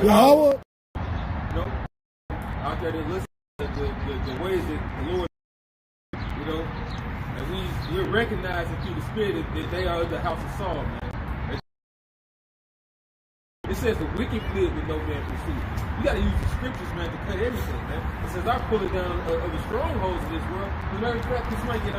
Yahweh. You know, out there that listen to the ways that the Lord, you know, and we're recognizing through the Spirit that they are the house of Saul, man. It says the wicked fled with no man pursued. You got to use the scriptures, man, to cut everything, man. It says I pull it down of the strongholds of this world. As a matter of fact, this might get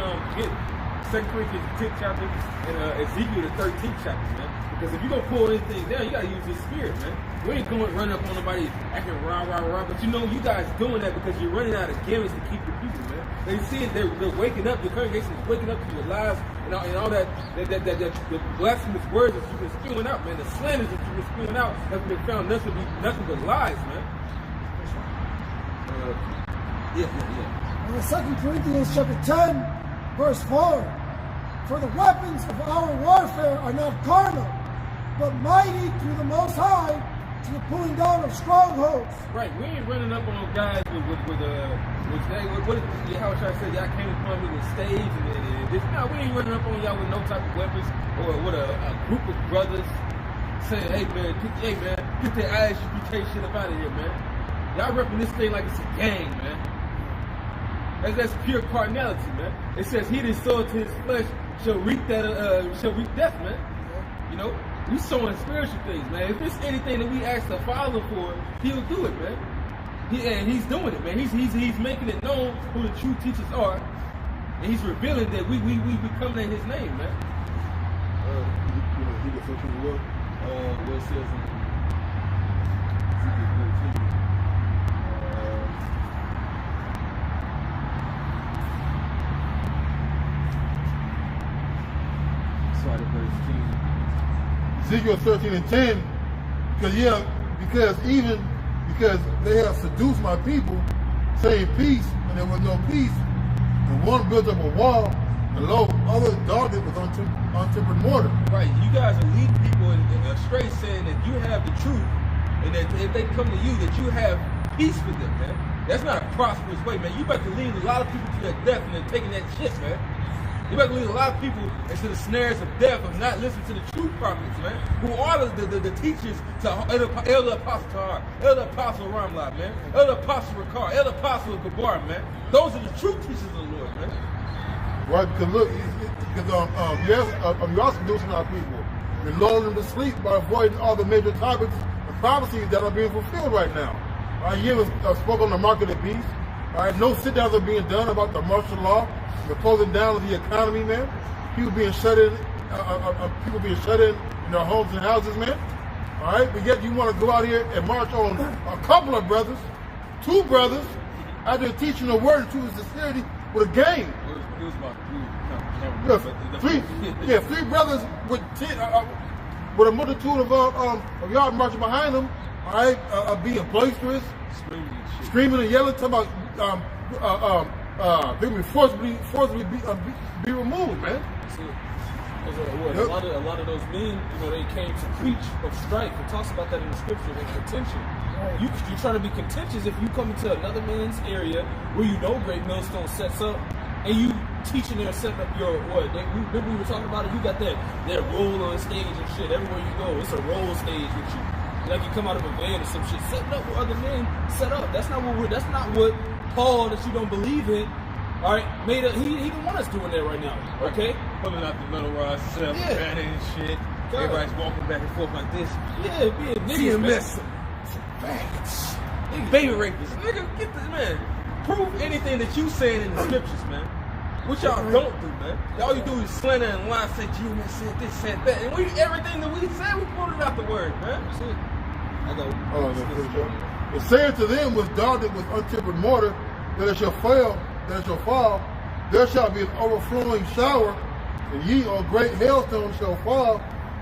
2 Corinthians 10th chapter and Ezekiel the 13th chapter, man. Because if you're going to pull anything down, you got to use this spirit, man. We ain't going to run up on nobody acting rah. But you know, you guys doing that because you're running out of gimmicks to keep the people, man. They see it, they're waking up, the congregation is waking up to your lies and all that the blasphemous words that you've been spewing out, man. The slanders that you've been spewing out have been found nothing but lies, man. Yeah. 2 Corinthians chapter 10, verse 4. For the weapons of our warfare are not carnal, but mighty through the Most High to the pulling down of strongholds. Right, we ain't running up on guys what how should I say, y'all came upon me with stage and this. No, we ain't running up on y'all with no type of weapons or with a group of brothers saying, hey man, get that ISUPK shit up out of here, man. Y'all repping this thing like it's a gang, man. That's pure carnality, man. It says he that soweth to his flesh shall reap death, man. You know, we sowing spiritual things, man. If it's anything that we ask the Father for, he'll do it, man. And he's doing it, man. He's making it known who the true teachers are, and he's revealing that we coming in his name, man. He gets something to work. What it says in Ezekiel 13 and 10, because they have seduced my people, saying peace, and there was no peace. And one built up a wall, and lo, others dogged it with untempered mortar. Right, you guys are leading people astray, saying that you have the truth, and that if they come to you, that you have peace with them, man. That's not a prosperous way, man. You about to lead a lot of people to their death and they're taking that shit, man. You better lead a lot of people into the snares of death of not listening to the true prophets, man, who are the teachers to Elder Apostle Tahar, Elder Apostle Ramlad, man, Elder Apostle Ricard, Elder Apostle Gabar, man. Those are the true teachers of the Lord, man. Right, because look, you're also seducing our people. You're lulling them to sleep by avoiding all the major topics and prophecies that are being fulfilled right now. You spoke on the mark of the beast. No sit-downs are being done about the martial law, the closing down of the economy, man. People being shut in, in their homes and houses, man. All right, but yet you want to go out here and march on a couple of brothers, 2 brothers, out there teaching the word and truth and sincerity with a gang. It was about 3 brothers with a multitude of y'all marching behind them. All right, being boisterous, screaming and yelling, talking about they will forcibly be removed, man. A lot of those men, they came to preach of strife. It talks about that in the scripture, and contention. Right. You're trying to be contentious if you come into another man's area where Great Millstone sets up, and you teaching there, setting up your remember we were talking about it. You got that role on stage and shit. Everywhere you go, it's a role stage with you. Like you come out of a van or some shit, setting up where other men set up. That's not what Paul, that you don't believe in, all right, he didn't want us doing that right now, okay? Pulling out the metal rods, self-banning and shit. God. Everybody's walking back and forth like this. Yeah, being niggas, man. Baby rapists. Nigga, get this, man. Prove anything that you saying in the scriptures, man. What y'all don't do, man. All you do is slander and lie, say, G-Man said this, said that. And everything that we said, we pulled it out the word, man. That's it. The saying to them was dogged with untempered mortar, that it shall fall, there shall be an overflowing shower, and ye or great hailstone shall fall,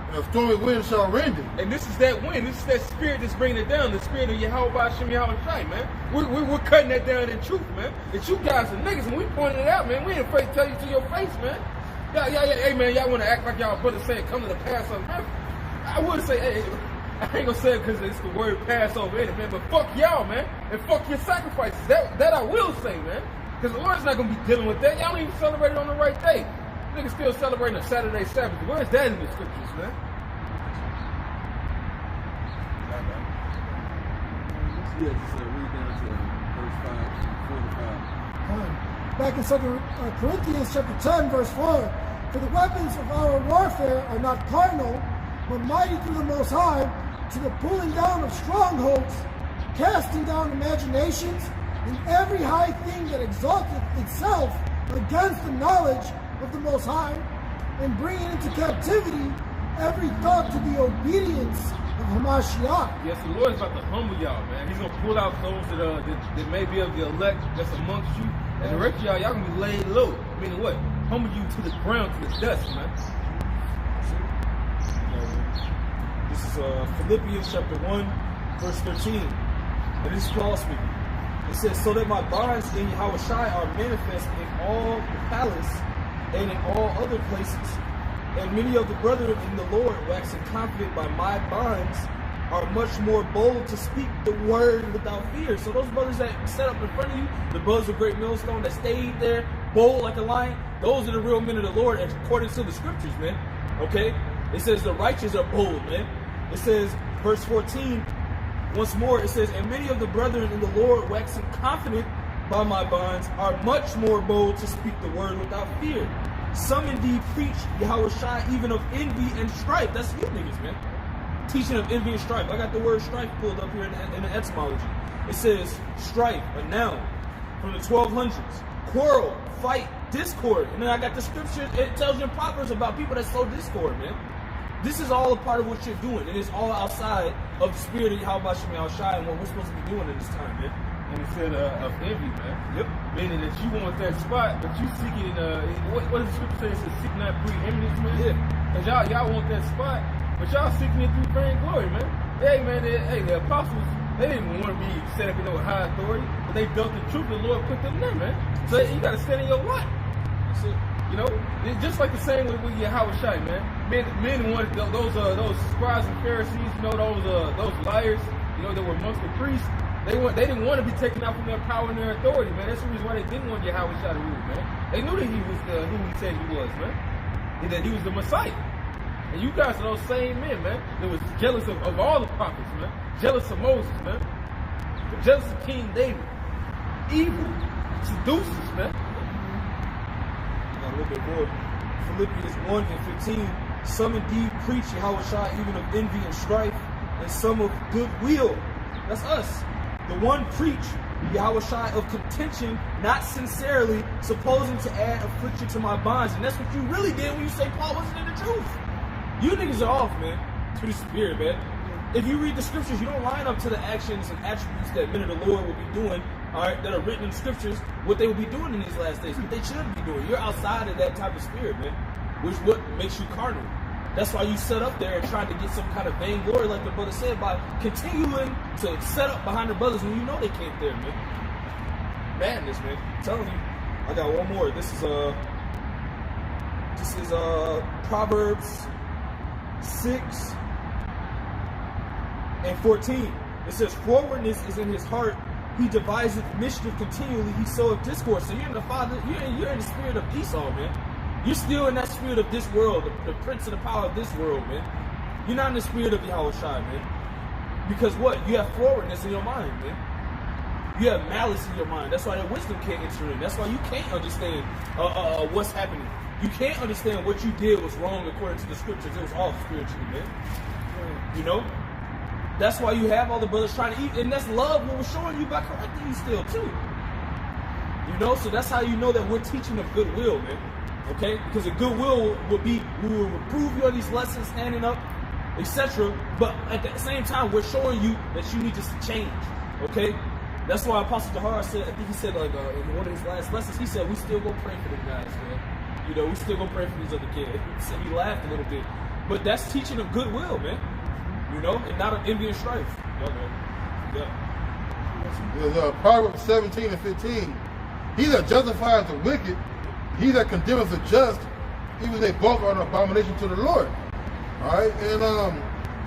and a stormy wind shall rend it. And this is that wind, this is that spirit that's bringing it down, the spirit of Yahweh Hashem Yahweh, man. We're cutting that down in truth, man. That you guys are niggas, and we pointing it out, man. We ain't afraid to tell you to your face, man. Hey, man, y'all want to act like y'all brother saying come to the Passover, man. I would say, hey, I ain't gonna say it because it's the word Passover in it, man, but fuck y'all, man, and fuck your sacrifices. That I will say, man, because the Lord's not gonna be dealing with that. Y'all don't even celebrate it on the right day. Niggas still celebrating a Saturday Sabbath. Where's that in the scriptures, man? Yeah, just read down to verse 5, 4 to 5. Back in 2 Corinthians chapter 10, verse 4, for the weapons of our warfare are not carnal, but mighty through the Most High, to the pulling down of strongholds, casting down imaginations, and every high thing that exalteth itself against the knowledge of the Most High, and bringing into captivity every thought to the obedience of Hamashiach. Yes, the Lord is about to humble y'all, man. He's gonna pull out those that may be of the elect that's amongst you, and the rest of y'all gonna be laid low. Meaning what? Humble you to the ground, to the dust, man. This is Philippians chapter 1, verse 13. And this is Paul speaking. It says, so that my bonds in Yahushua are manifest in all the palace and in all other places. And many of the brethren in the Lord, waxing confident by my bonds, are much more bold to speak the word without fear. So those brothers that set up in front of you, the brothers of Great Millstone that stayed there, bold like a lion, those are the real men of the Lord according to the scriptures, man. Okay? It says the righteous are bold, man. It says, verse 14, once more, it says, and many of the brethren in the Lord, waxing confident by my bonds, are much more bold to speak the word without fear. Some indeed preach Yahushua even of envy and strife. That's you niggas, man. Teaching of envy and strife. I got the word strife pulled up here in the etymology. It says strife, a noun, from the 1200s. Quarrel, fight, discord. And then I got the scripture, it tells you in Proverbs about people that sow discord, man. This is all a part of what you're doing. It is all outside of the spirit of Yahushua and what we're supposed to be doing in this time, man. And he said of envy, man. Yep. Meaning that you want that spot, but you seeking what does the scripture say? It says seek not preeminence, man. Yeah. Cause y'all want that spot, but y'all seeking it through fame and glory, man. Hey man, the apostles, they didn't want to be set up in no high authority, but they built the truth. The Lord put them there, man. So you gotta stand in your light. That's it. You know, it's just like the same with Yahushua, man. Men wanted those scribes and Pharisees, you know, those liars, you know, that were amongst the priests. They didn't want to be taken out from their power and their authority, man. That's the reason why they didn't want Yahushua to rule, man. They knew that he was who he said he was, man. And that he was the Messiah. And you guys are those same men, man. That was jealous of all the prophets, man. Jealous of Moses, man. Jealous of King David. Evil. Seducers, man. A little bit more. Philippians 1 and 15. Some indeed preach Yahushua even of envy and strife, and some of goodwill. That's us. The one preach Yahushua of contention, not sincerely, supposing to add affliction to my bonds. And that's what you really did when you say Paul wasn't in the truth. You niggas are off, man. To the spirit, man. If you read the scriptures, you don't line up to the actions and attributes that men of the Lord will be doing, all right, that are written in the scriptures, what they will be doing in these last days, what they should be doing. You're outside of that type of spirit, man, which what makes you carnal. That's why you set up there and trying to get some kind of vainglory, like the brother said, by continuing to set up behind the brothers when you know they can't there, man. Madness, man. I'm telling you. I got one more. This is Proverbs 6 and 14. It says, forwardness is in his heart. He deviseth mischief continually. He soweth discord. So you're in the spirit of Esau, man. You're still in that spirit of this world, the prince of the power of this world, man. You're not in the spirit of Yahushua, man. Because what? You have forwardness in your mind, man. You have malice in your mind. That's why that wisdom can't enter in. That's why you can't understand what's happening. You can't understand what you did was wrong according to the scriptures. It was all spiritually, man. You know? That's why you have all the brothers trying to eat. And that's love what we're showing you by correcting you still, too. You know? So that's how you know that we're teaching of goodwill, man. Okay? Because the goodwill will be, we will reprove you on these lessons, standing up, etc. But at the same time, we're showing you that you need to change. Okay? That's why Apostle Jahar said, I think he said like in one of his last lessons, he said, we still gonna pray for them guys, man. You know, we still gonna pray for these other kids. He laughed a little bit. But that's teaching of goodwill, man. You know, and not of envy and strife. Yeah. There's Proverbs 17 and 15. He that justifies the wicked, he that condemns the just, even they both are an abomination to the Lord. All right, and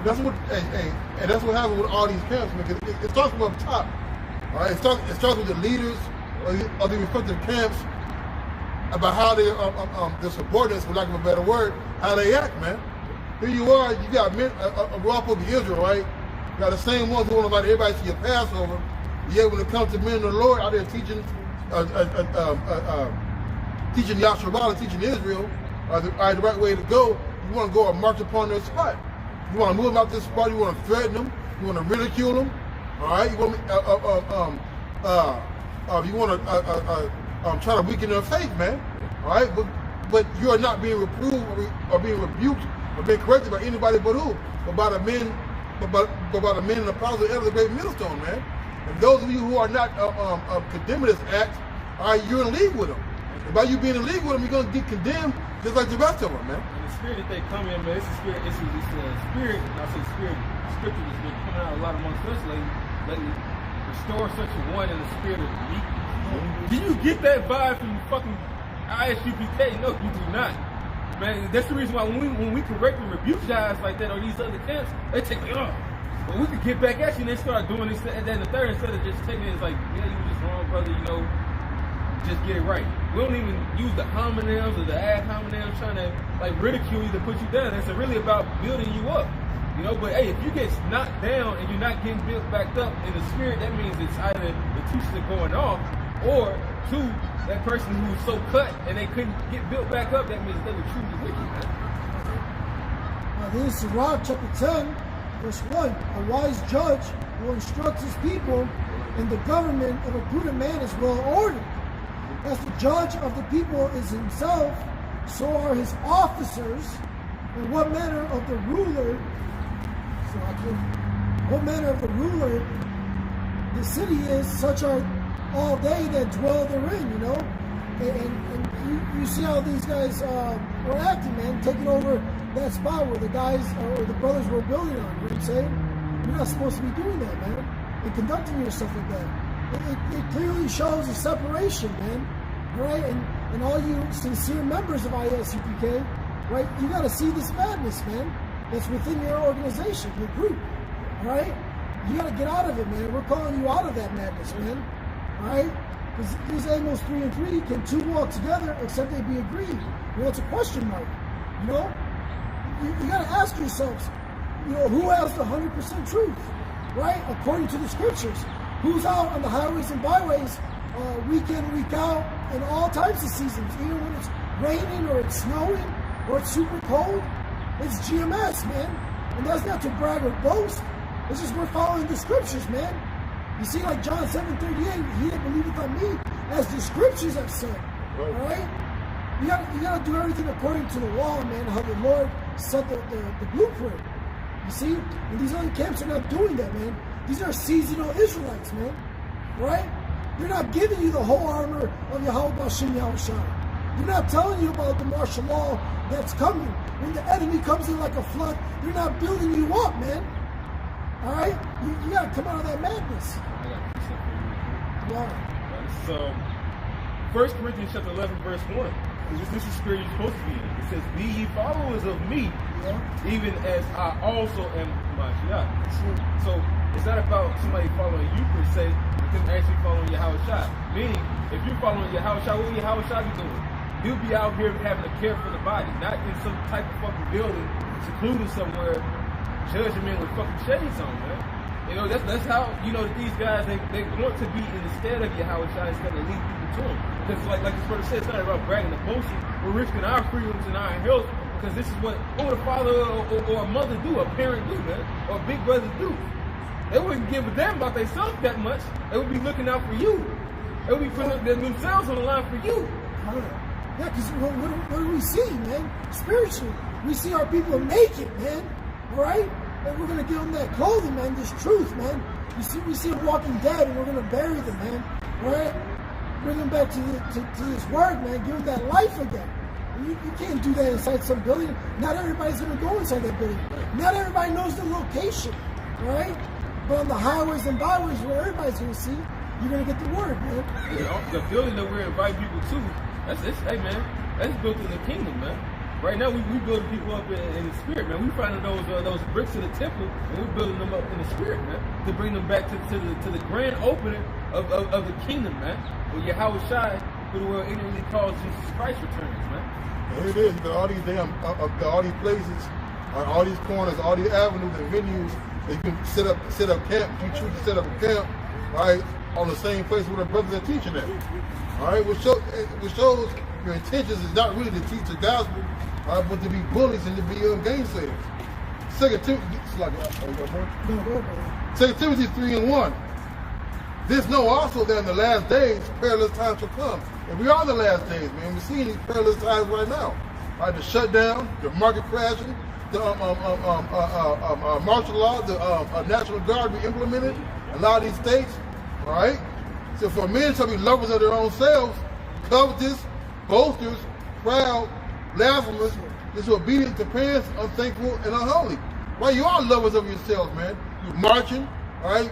that's what and that's what happened with all these camps, because it starts from up top. All right, it starts with the leaders of the respective camps about how they the subordinates, for lack of a better word, how they act, man. Here you are, you got men, a raw of Israel, right? got the same ones who want to invite everybody to your Passover. Yet when it comes to men of the Lord out there teaching, teaching Yahshua, teaching Israel, the right way to go, you want to go and march upon their spot. You want to move them out this spot. You want to threaten them. You want to ridicule them. All right. You want try to weaken their faith, man. All right. But you are not being reproved or being rebuked or being corrected by anybody but who? But by the men, but by the men and the apostles of the great millstone, man. And those of you who are not condemning this act, all right, you're in league with them. And by you being in league with them, you're going to get condemned just like the rest of them, man. And the spirit that they come in, man, it's a spirit, it's a spirit, and I say spirit, scripture that's been coming out a lot amongst us lately. Restore such a one in the spirit of meekness. Do you get that vibe from fucking ISUPK? No, you do not. Man, that's the reason why when we correct and rebuke guys like that or these other camps, they take me off. But we could get back at you and they start doing this and then the third instead of just taking it as like, yeah, you were just wrong, brother, you know, just get it right. We don't even use the homonyms or the ad homonyms trying to like ridicule you to put you down. It's really about building you up. You know, but hey, if you get knocked down and you're not getting built back up in the spirit, that means it's either the teachers are going off or two, that person who was so cut and they couldn't get built back up, that means they were truly wicked, man. Now this is Sirach chapter 10, verse 1. A wise judge will instruct his people, and the government of a prudent man is well ordered. As the judge of the people is himself, so are his officers, and what manner of the ruler the city is, such are all they that dwell therein, you know. And you see how these guys were acting, man, taking over that spot where the guys or the brothers were building on. You know what I'm saying? You're not supposed to be doing that, man, and conducting yourself like that. It clearly shows a separation, man. Right? And all you sincere members of ISUPK, right? You got to see this madness, man. That's within your organization, your group. Right? You got to get out of it, man. We're calling you out of that madness, man. Right? Because these Amos 3 and 3, can two walk together except they be agreed? You know, it's a question mark. You know? You got to ask yourselves, you know, who has the 100% truth? Right? According to the scriptures. Who's out on the highways and byways week in, week out, in all types of seasons, even when it's raining or it's snowing or it's super cold? It's GMS, man. And that's not to brag or boast. It's just we're following the scriptures, man. You see, like John 7:38, he that believeth on me, as the scriptures have said. Right. All right? You gotta do everything according to the law, man, how the Lord set the blueprint. You see? And these other camps are not doing that, man. These are seasonal Israelites, man. Right? They're not giving you the whole armor of Yahweh B'Shem Yahushua. They're not telling you about the martial law that's coming. When the enemy comes in like a flood, they're not building you up, man. All right? You got to come out of that madness. So, 1 Corinthians chapter 11, verse 1. This is where you're supposed to be in. It says, be ye followers of me, even as I also am Mashiach. So, it's not about somebody following you per se, but them actually following Yahushua. Meaning, if you're following Yahushua, what will Yahushua be doing? He'll be out here having a care for the body, not in some type of fucking building, secluded somewhere, judging men with fucking shades on, man. You know, that's how, you know, that these guys, they want to be in the stead of Yahushua instead of lead people to him. Because like this brother said, it's not about bragging and boasting. We're risking our freedoms and our health because this is what a father or a mother do, a parent do, man, or a big brother do. They wouldn't give a damn about themselves that much. They would be looking out for you. They would be putting themselves on the line for you. Yeah, because what do we see, man? Spiritually, we see our people naked, man. All right? And we're going to give them that clothing, man, this truth, man. We see them walking dead, and we're going to bury them, man. All right? Bring them back to this word, man. Give them that life again. You can't do that inside some building. Not everybody's going to go inside that building. Not everybody knows the location, all right? But on the highways and byways where everybody's going to see, you're going to get the word, man. Yeah, the building that we're inviting people to, hey, man, that's built in the kingdom, man. Right now, we building people up in the spirit, man. We finding those bricks of the temple, and we're building them up in the spirit, man, to bring them back to the grand opening of the kingdom, man. Where Yahushua, who the world ignorantly calls Jesus Christ, returns, man. There it is. All these damn, all these places, all these corners, all these avenues and venues You can set up camp. You choose to set up a camp, right, on the same place where the brothers are teaching at. All right, which shows your intentions is not really to teach the gospel, all right, but to be bullies and to be gainsayers. 2 Timothy 3:1. This know also that in the last days perilous times shall come. And we are in the last days, man. We're seeing these perilous times right now. All right, the shutdown, the market crashing, the martial law, the National Guard be implemented in a lot of these states. All right. So for men shall be lovers of their own selves, covetous, boasters, proud, blasphemous, disobedient to parents, unthankful, and unholy. Right? You are lovers of yourselves, man. You're marching, all right,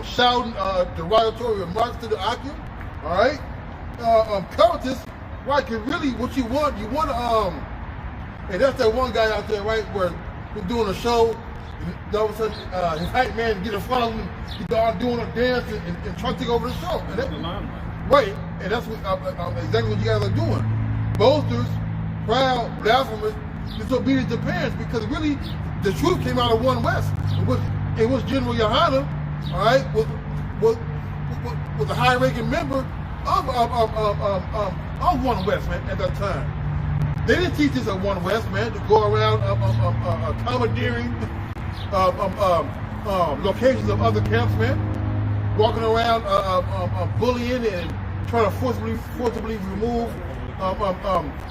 shouting derogatory remarks to the occupant, all right. Covetous, right? Because really, what you want to, and that's that one guy out there, right, where he's doing a show, and all of a sudden, his hype man get in front of him, he's all doing a dance and trying to take over the show. And that, right, and that's what, exactly what you guys are doing. Boasters, proud, blasphemous, disobedient to parents, because really, the truth came out of One West. It was General Yohana, all right, was a high-ranking member of One West, man, at that time. They didn't teach us at One West, man, to go around commandeering locations of other camps, man, walking around bullying and trying to forcibly remove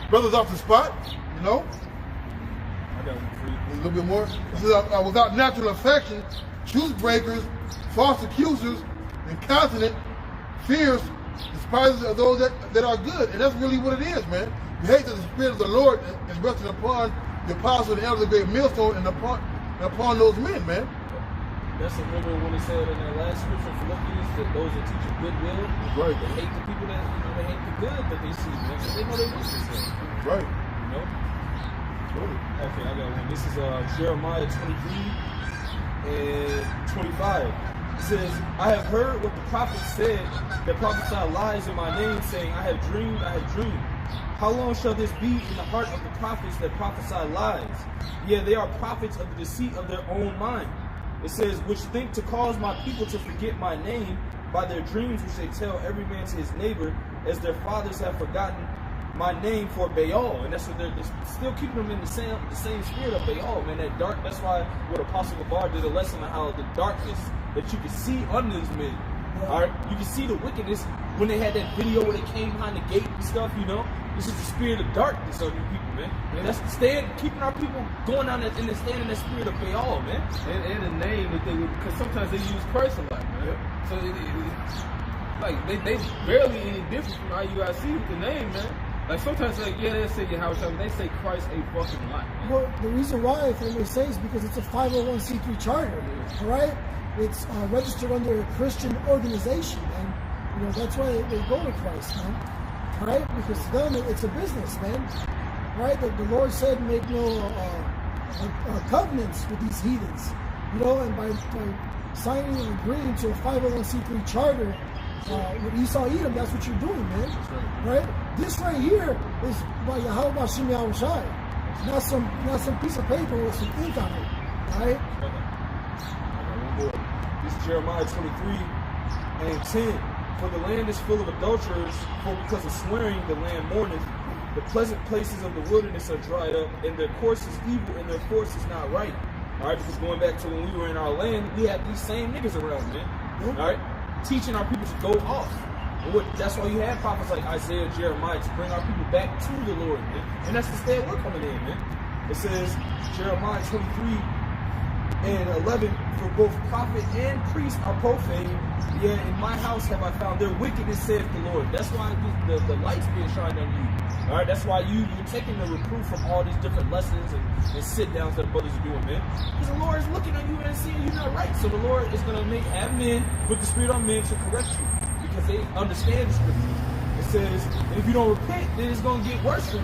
brothers off the spot, you know. A little bit more. This is without natural affection, truth breakers, false accusers, incontinent, fierce, despisers of those that are good. And that's really what it is, man. You hate that the Spirit of the Lord is resting upon the apostles and elders of the great millstone and upon those men, man. That's a remember when it said in that last scripture, Philippians, that those that teach you goodwill, right, they hate the people that, they hate the good that they see. They know they wish themselves. Right. You know? Okay, I got one. This is Jeremiah 23 and 25. It says, I have heard what the prophets said that prophesy lies in my name, saying, I have dreamed, I have dreamed. How long shall this be in the heart of the prophets that prophesy lies? Yeah, they are prophets of the deceit of their own mind. It says, which think to cause my people to forget my name by their dreams which they tell every man to his neighbor, as their fathers have forgotten my name for Baal. And that's what they're still keeping them in the same spirit of Baal, man. That dark, that's why what Apostle Gabar did a lesson on how the darkness that you can see under these men. Alright, you can see the wickedness when they had that video where they came behind the gate and stuff, you know. This is the spirit of darkness on you people, man. And that's keeping our people going down and staying in that spirit of Baal, man. And the name that they would, because sometimes they use Christ a lot, man. Yep. So they barely any different from how you guys see with the name, man. Like sometimes, like, yeah, they say Yahweh, they say Christ a fucking lot. Well, the reason why I think they say is because it's a 501c3 charter, all right? It's registered under a Christian organization, and you know that's why they go to Christ, man. All right, because to them it's a business, man. All right, the Lord said make no covenants with these heathens, you know, and by signing and agreeing to a 501c3 charter with Esau Edom, that's what you're doing, man. Right? This right here is by Yahweh Bashim Yahushai, not some piece of paper with some ink on it, right? This is Jeremiah 23 and 10. For the land is full of adulterers, for because of swearing the land mourneth. The pleasant places of the wilderness are dried up, and their course is evil, and their course is not right. Alright, because going back to when we were in our land, we had these same niggas around, man. Alright? Teaching our people to go off. That's why you have prophets like Isaiah, Jeremiah, to bring our people back to the Lord, man. And that's the stand we're coming in, man. It says, Jeremiah 23 and 11, for both prophet and priest are profane. Yeah, in my house have I found their wickedness, saith the Lord. That's why the light's being shined on you. All right, that's why you're taking the reproof from all these different lessons and sit-downs that brothers are doing, man. Because the Lord is looking at you and seeing you're not right. So the Lord is going to have men, put the Spirit on men to correct you. Because they understand the Scripture. It says, if you don't repent, then it's going to get worse for you.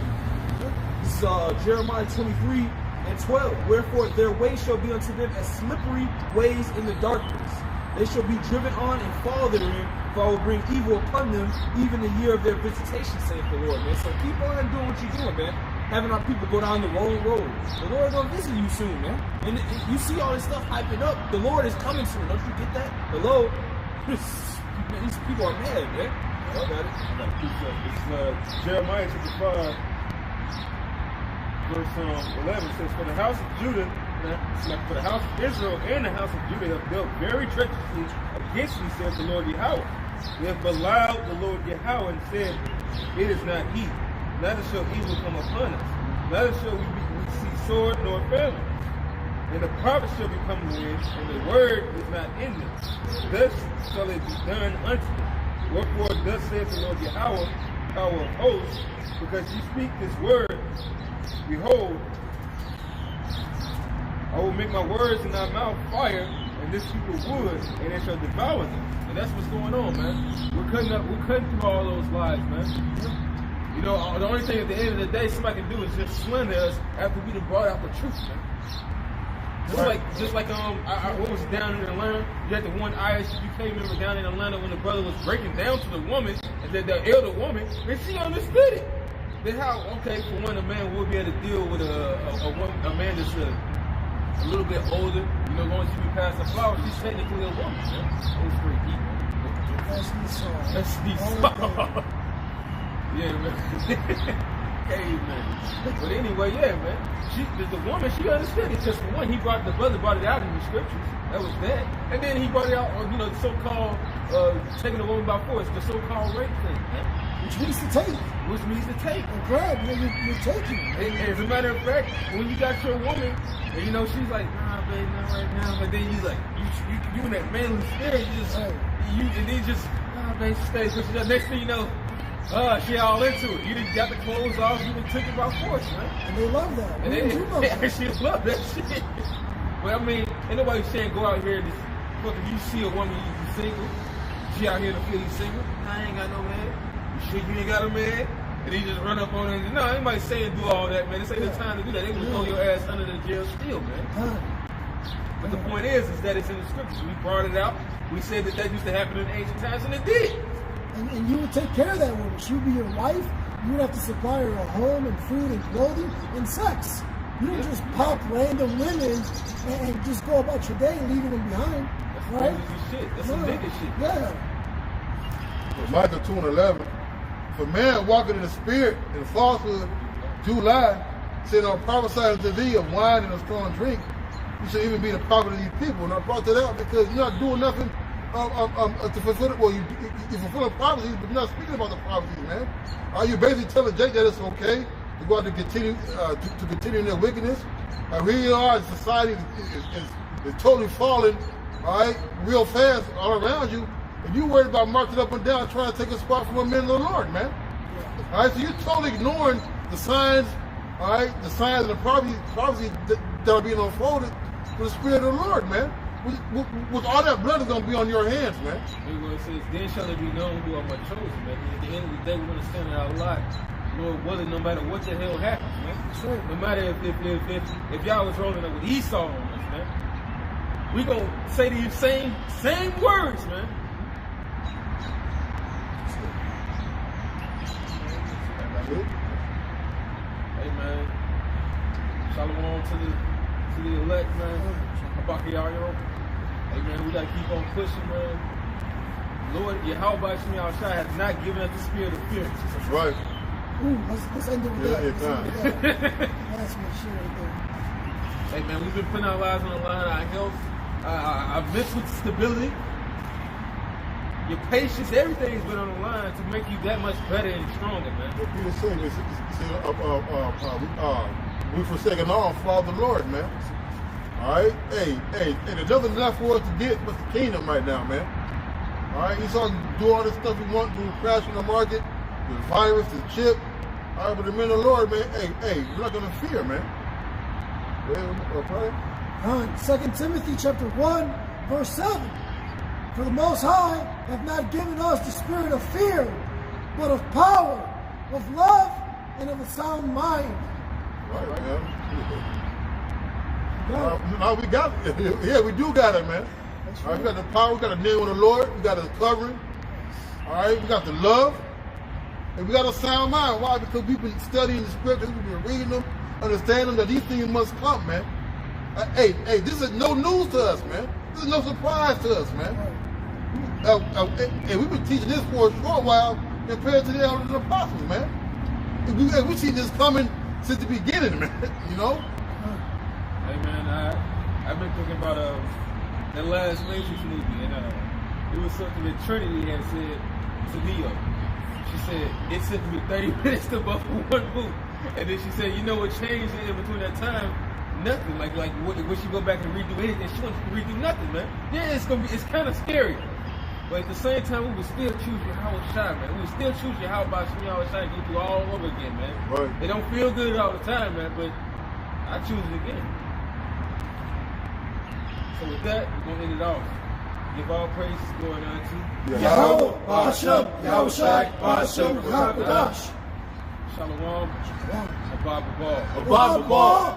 This is Jeremiah 23 and 12. Wherefore their way shall be unto them as slippery ways in the darkness. They shall be driven on and fall therein, for I will bring evil upon them, even the year of their visitation, saith the Lord, man. So keep on doing what you're doing, man. having our people go down the wrong road. The Lord gonna visit you soon, man. And you see all this stuff hyping up. The Lord is coming soon. Don't you get that? Hello? These people are mad, man. I got it. It's Jeremiah chapter 5, verse 11 says, "For the house of Judah, for the house of Israel and the house of Judah have dealt very treacherously against me, says the Lord Yahweh. They have belied the Lord Yahweh and said, it is not he. Neither shall evil come upon us. Neither shall we see sword nor famine. And the prophet shall become wind, and the word is not in them. Thus shall it be done unto them. Wherefore thus saith the Lord Yahweh, power of hosts, because you speak this word, behold, I will make my words in thy mouth fire, and this people wood, and it shall devour them." And that's what's going on, man. We're cutting through all those lies, man. You know, the only thing at the end of the day somebody can do is just slander us after we done brought out the truth, man. Just like what was down in Atlanta? You had the one ISUPK member down in Atlanta when the brother was breaking down to the woman, and the elder woman, and she understood it. Then how? Okay, for one, a man will be able to deal with a man that's a little bit older. You know, once you be past the flower, she's technically a woman. It's pretty deep. That's Esau. Yeah, man. Hey, man. But anyway, yeah, man. The woman, she understood it. Just for one, the brother brought it out in the scriptures. That was that. And then he brought it out on, the so-called taking a woman by force, the so-called rape thing. Which means to take. Which means to take. And grab, you're taking. And as a matter of fact, when you got your woman, and she's like, nah, babe, not right now. But then you like, you in that manly spirit, and then just, nah, babe, stay. So next thing you know, she all into it. You done got the clothes off, you done took it by force, man. And they love that. And they love that shit. But I mean, ain't nobody saying go out here and just, look, if you see a woman, you single, she out here to feel you single, I ain't got no man. You sure you ain't got a man? And he just run up on her and no, anybody saying do all that, man. This ain't the time to do that. They gonna throw your ass under the jail still, man. But the point is that it's in the scriptures. We brought it out. We said that used to happen in ancient times, and it did. And you would take care of that woman. She would be your wife. You would have to supply her a home and food and clothing and sex. You don't just pop random women and just go about your day and leave them behind. That's right? Shit. That's some nigga shit. Yeah. Micah 2:11. If a man walking in the spirit and falsehood do lie, said, I'll prophesy unto thee of wine and a strong drink, you should even be the prophet of these people. And I brought that out because you're not doing nothing to fulfill it. Well, you're fulfilling prophecies, but you're not speaking about the prophecies, man. Are you basically telling Jake that it's okay to go out to continue to continue in their wickedness? Here you are, society is totally falling, all right, real fast all around you, and you worried about marching up and down trying to take a spot from a man of the Lord, man. All right, so you're totally ignoring the signs, all right, the signs and the prophecies that are being unfolded with the Spirit of the Lord, man. With all that blood is going to be on your hands, man. It says, then shall it be known who are my chosen, man. At the end of the day, we're going to stand in our life. Lord willing, no matter what the hell happens, man. Sure. No matter if y'all was rolling up with Esau on us, man. We going to say these same words, man. Hey, man. Shalom to the elect, man. Hey man, we gotta keep on pushing, man. Lord, Yahweh has not given us the spirit of fear. That's right. Ooh, let's end it with that. That's my shit right there. Hey man, we've been putting our lives on the line, our health, our mental stability, your patience, everything's been on the line to make you that much better and stronger, man. Peter said, we forsaken all, follow the Lord, man. All right, hey, there's nothing left for us to get but the kingdom right now, man. All right, you saw do all this stuff we want to crash in the market, the virus, the chip. All right, but the men of the Lord, man, hey, we're not gonna fear, man. Okay. 2 Timothy chapter 1, verse 7. For the Most High hath not given us the spirit of fear, but of power, of love, and of a sound mind. Right, man. Now we got it. Yeah, we do got it, man. All right, we got the power, we got the name of the Lord, we got the covering. All right, we got the love. And we got a sound mind. Why? Because we've been studying the scriptures, we've been reading them, understanding that these things must come, man. Hey, this is no news to us, man. This is no surprise to us, man. And we've been teaching this for a short while compared to the elders and apostles, man. And we see this coming since the beginning, man. You know? Hey, man, I've been thinking about the last Matrix movie, and it was something that Trinity had said to Neo. She said, it took me 30 minutes to buffer one boot. And then she said, you know what changed in between that time? Nothing. Like when she go back and redo anything, she wants to redo nothing, man. Yeah, it's kind of scary. But at the same time, we would still choose Yahweh Shai, man. We would still choose Yahweh Shai and go through all over again, man. Right. It don't feel good all the time, man, but I choose it again. So with that, we're going to end it off. Give all praises going on to Yahweh, Hashem, Yahweh Shai, Hashem, Hakadash. Shalom. Abba Ball. Abba Ball.